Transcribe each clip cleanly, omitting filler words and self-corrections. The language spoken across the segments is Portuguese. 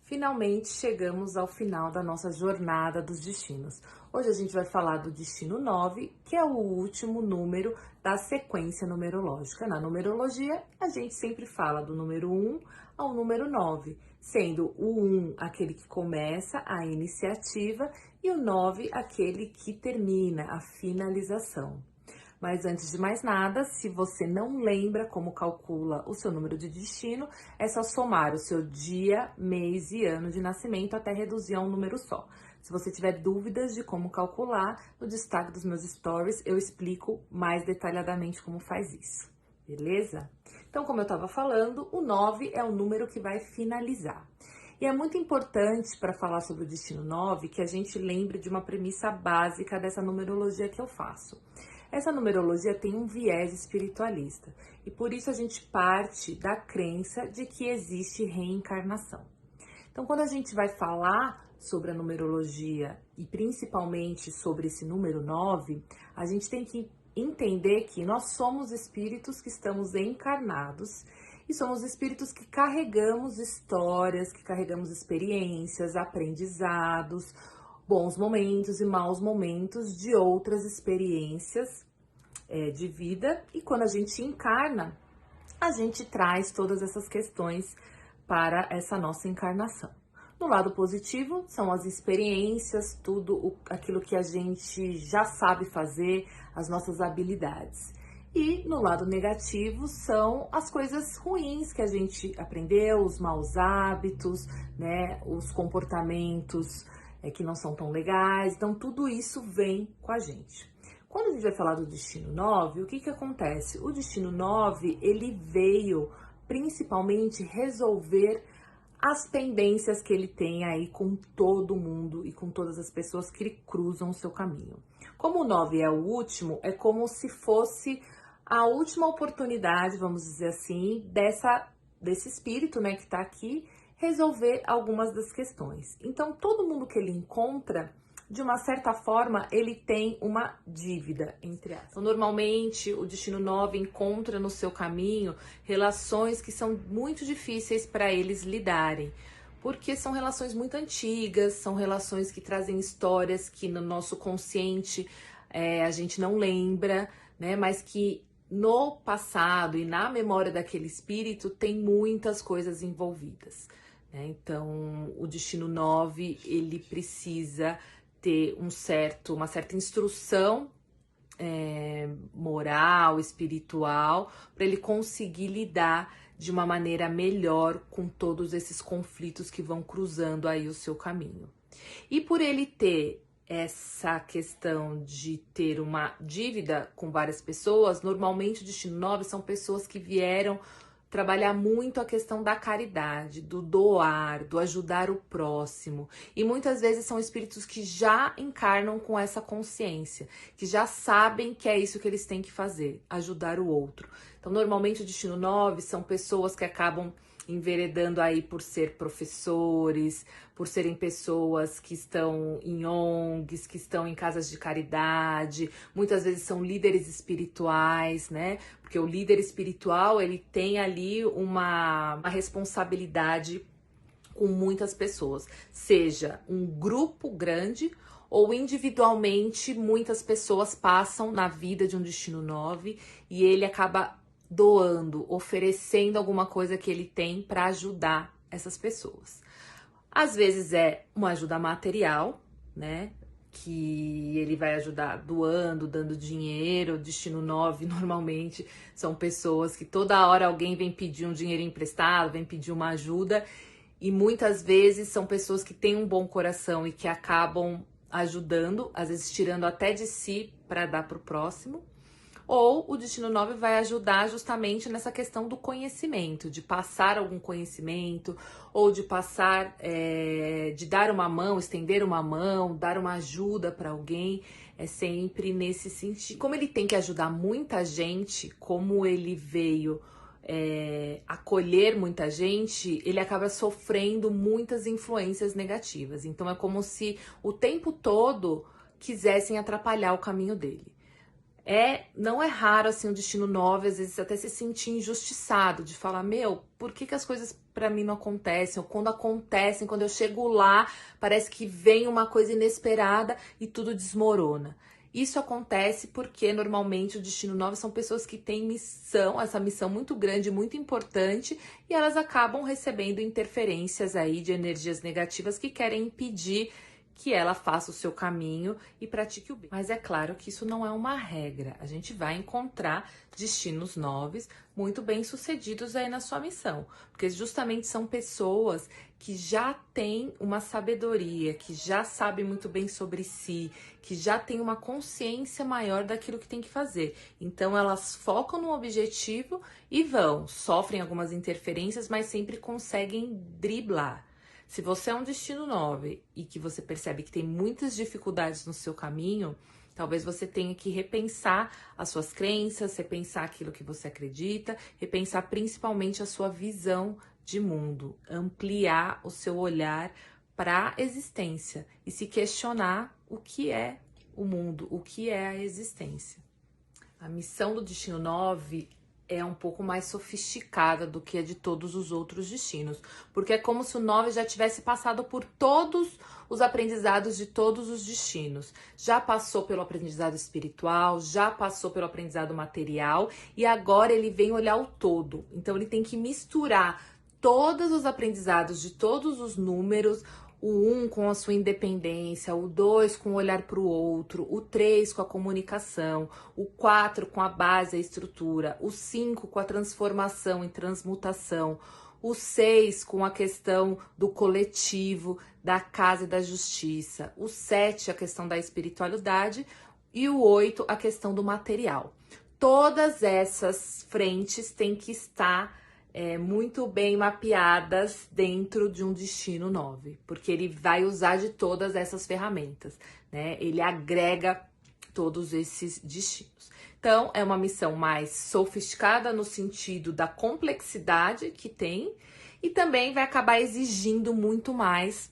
Finalmente chegamos ao final da nossa jornada dos destinos. Hoje a gente vai falar do destino 9, que é o último número da sequência numerológica. Na numerologia, a gente sempre fala do número 1 ao número 9, sendo o 1 aquele que começa a iniciativa e o 9 aquele que termina a finalização. Mas antes de mais nada, se você não lembra como calcula o seu número de destino, é só somar o seu dia, mês e ano de nascimento até reduzir a um número só. Se você tiver dúvidas de como calcular, no destaque dos meus stories eu explico mais detalhadamente como faz isso, beleza? Então, como eu estava falando, o 9 é o número que vai finalizar. E é muito importante para falar sobre o destino 9 que a gente lembre de uma premissa básica dessa numerologia que eu faço. Essa numerologia tem um viés espiritualista e por isso a gente parte da crença de que existe reencarnação. Então, quando a gente vai falar sobre a numerologia e principalmente sobre esse número 9, a gente tem que entender que nós somos espíritos que estamos encarnados e somos espíritos que carregamos histórias, que carregamos experiências, aprendizados, bons momentos e maus momentos de outras experiências de vida. E quando a gente encarna, a gente traz todas essas questões para essa nossa encarnação. No lado positivo, são as experiências, tudo aquilo que a gente já sabe fazer, as nossas habilidades. E no lado negativo são as coisas ruins que a gente aprendeu, os maus hábitos, né, os comportamentos que não são tão legais. Então tudo isso vem com a gente. Quando a gente vai falar do destino 9, o que acontece? O destino 9, ele veio principalmente resolver as pendências que ele tem aí com todo mundo e com todas as pessoas que cruzam o seu caminho. Como o 9 é o último, é como se fosse a última oportunidade, vamos dizer assim, desse espírito, né, que está aqui, resolver algumas das questões. Então, todo mundo que ele encontra, de uma certa forma, ele tem uma dívida, entre aspas. Então, normalmente, o destino 9 encontra no seu caminho relações que são muito difíceis para eles lidarem, porque são relações muito antigas, são relações que trazem histórias que no nosso consciente a gente não lembra, né, mas que no passado e na memória daquele espírito tem muitas coisas envolvidas. Então, o destino 9, ele precisa ter uma certa instrução moral, espiritual, para ele conseguir lidar de uma maneira melhor com todos esses conflitos que vão cruzando aí o seu caminho. E por ele ter essa questão de ter uma dívida com várias pessoas, normalmente o destino 9 são pessoas que vieram trabalhar muito a questão da caridade, do doar, do ajudar o próximo. E muitas vezes são espíritos que já encarnam com essa consciência, que já sabem que é isso que eles têm que fazer, ajudar o outro. Então, normalmente o destino 9 são pessoas que acabam enveredando aí por ser professores, por serem pessoas que estão em ONGs, que estão em casas de caridade, muitas vezes são líderes espirituais, né? Porque o líder espiritual, ele tem ali uma responsabilidade com muitas pessoas, seja um grupo grande ou individualmente, muitas pessoas passam na vida de um destino 9 e ele acaba doando, oferecendo alguma coisa que ele tem para ajudar essas pessoas. Às vezes é uma ajuda material, né? Que ele vai ajudar doando, dando dinheiro. O destino 9 normalmente são pessoas que toda hora alguém vem pedir um dinheiro emprestado, vem pedir uma ajuda, e muitas vezes são pessoas que têm um bom coração e que acabam ajudando, às vezes tirando até de si para dar para o próximo. Ou o destino 9 vai ajudar justamente nessa questão do conhecimento, de passar algum conhecimento, ou de passar, de dar uma mão, estender uma mão, dar uma ajuda para alguém, é sempre nesse sentido. Como ele tem que ajudar muita gente, como ele veio acolher muita gente, ele acaba sofrendo muitas influências negativas. Então é como se o tempo todo quisessem atrapalhar o caminho dele. Não é raro, assim, o destino 9, às vezes até se sentir injustiçado, de falar, meu, por que as coisas pra mim não acontecem? Ou quando acontecem, quando eu chego lá, parece que vem uma coisa inesperada e tudo desmorona. Isso acontece porque normalmente o destino 9 são pessoas que têm missão, essa missão muito grande, muito importante, e elas acabam recebendo interferências aí de energias negativas que querem impedir que ela faça o seu caminho e pratique o bem. Mas é claro que isso não é uma regra. A gente vai encontrar destinos 9 muito bem sucedidos aí na sua missão, porque justamente são pessoas que já têm uma sabedoria, que já sabem muito bem sobre si, que já têm uma consciência maior daquilo que tem que fazer. Então elas focam no objetivo e sofrem algumas interferências, mas sempre conseguem driblar. Se você é um destino 9 e que você percebe que tem muitas dificuldades no seu caminho, talvez você tenha que repensar as suas crenças, repensar aquilo que você acredita, repensar principalmente a sua visão de mundo, ampliar o seu olhar para a existência e se questionar o que é o mundo, o que é a existência. A missão do destino 9 é um pouco mais sofisticada do que a de todos os outros destinos, porque é como se o 9 já tivesse passado por todos os aprendizados de todos os destinos. Já passou pelo aprendizado espiritual, já passou pelo aprendizado material e agora ele vem olhar o todo. Então ele tem que misturar todos os aprendizados de todos os números, o 1 com a sua independência, o 2 com o olhar para o outro, o 3 com a comunicação, o 4 com a base, a estrutura, o 5 com a transformação e transmutação, o 6 com a questão do coletivo, da casa e da justiça, o 7 a questão da espiritualidade e o 8 a questão do material. Todas essas frentes têm que estar muito bem mapeadas dentro de um destino 9, porque ele vai usar de todas essas ferramentas, né? Ele agrega todos esses destinos. Então, é uma missão mais sofisticada no sentido da complexidade que tem e também vai acabar exigindo muito mais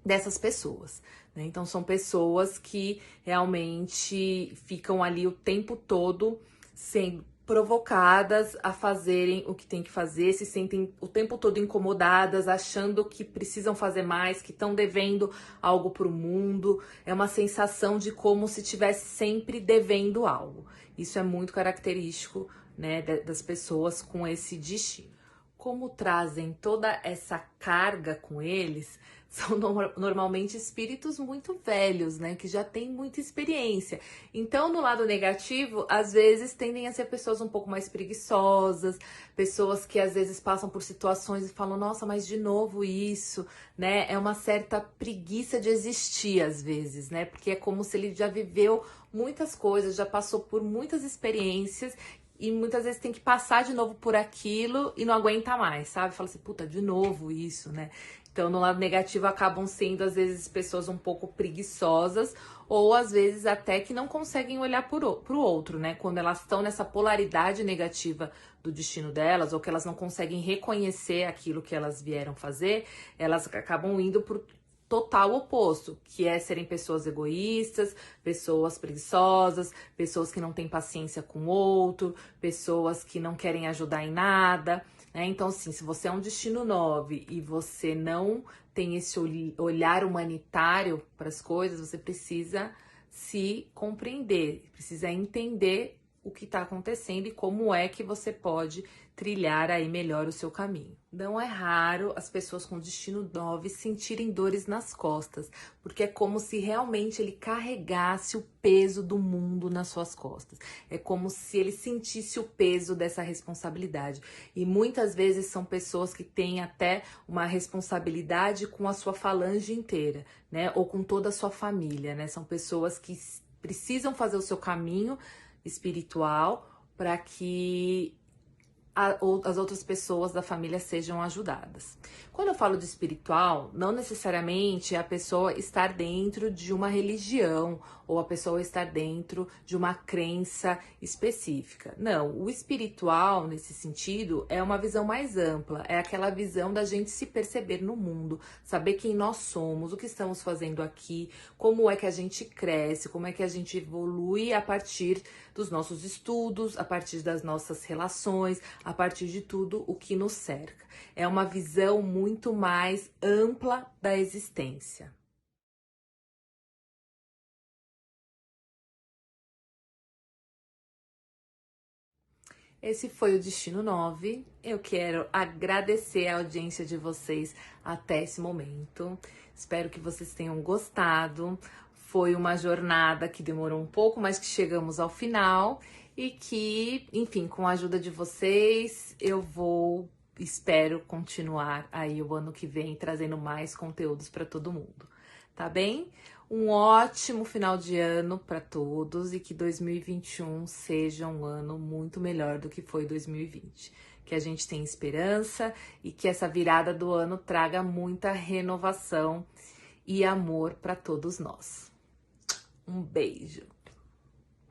dessas pessoas, né? Então, são pessoas que realmente ficam ali o tempo todo sendo provocadas a fazerem o que tem que fazer, se sentem o tempo todo incomodadas, achando que precisam fazer mais, que estão devendo algo para o mundo. É uma sensação de como se estivesse sempre devendo algo. Isso é muito característico, né, das pessoas com esse destino. Como trazem toda essa carga com eles, são normalmente espíritos muito velhos, né? Que já têm muita experiência. Então, no lado negativo, às vezes tendem a ser pessoas um pouco mais preguiçosas, pessoas que às vezes passam por situações e falam, nossa, mas de novo isso, né? É uma certa preguiça de existir, às vezes, né? Porque é como se ele já viveu muitas coisas, já passou por muitas experiências e muitas vezes tem que passar de novo por aquilo e não aguenta mais, sabe? Fala assim, puta, de novo isso, né? Então, no lado negativo, acabam sendo, às vezes, pessoas um pouco preguiçosas ou, às vezes, até que não conseguem olhar pro outro, né? Quando elas estão nessa polaridade negativa do destino delas ou que elas não conseguem reconhecer aquilo que elas vieram fazer, elas acabam indo pro total oposto, que é serem pessoas egoístas, pessoas preguiçosas, pessoas que não têm paciência com o outro, pessoas que não querem ajudar em nada, né? Então, assim, se você é um destino 9 e você não tem esse olhar humanitário para as coisas, você precisa se compreender, precisa entender o que está acontecendo e como é que você pode trilhar aí melhor o seu caminho. Não é raro as pessoas com destino 9 sentirem dores nas costas, porque é como se realmente ele carregasse o peso do mundo nas suas costas. É como se ele sentisse o peso dessa responsabilidade. E muitas vezes são pessoas que têm até uma responsabilidade com a sua falange inteira, né? Ou com toda a sua família, né? São pessoas que precisam fazer o seu caminho espiritual para que as outras pessoas da família sejam ajudadas. Quando eu falo de espiritual, não necessariamente é a pessoa estar dentro de uma religião ou a pessoa estar dentro de uma crença específica. Não, o espiritual, nesse sentido, é uma visão mais ampla, é aquela visão da gente se perceber no mundo, saber quem nós somos, o que estamos fazendo aqui, como é que a gente cresce, como é que a gente evolui a partir dos nossos estudos, a partir das nossas relações, a partir de tudo o que nos cerca. É uma visão muito mais ampla da existência. Esse foi o Destino 9. Eu quero agradecer a audiência de vocês até esse momento. Espero que vocês tenham gostado. Foi uma jornada que demorou um pouco, mas que chegamos ao final e que, enfim, com a ajuda de vocês, espero continuar aí o ano que vem trazendo mais conteúdos para todo mundo. Tá bem? Um ótimo final de ano para todos e que 2021 seja um ano muito melhor do que foi 2020. Que a gente tenha esperança e que essa virada do ano traga muita renovação e amor para todos nós. Um beijo!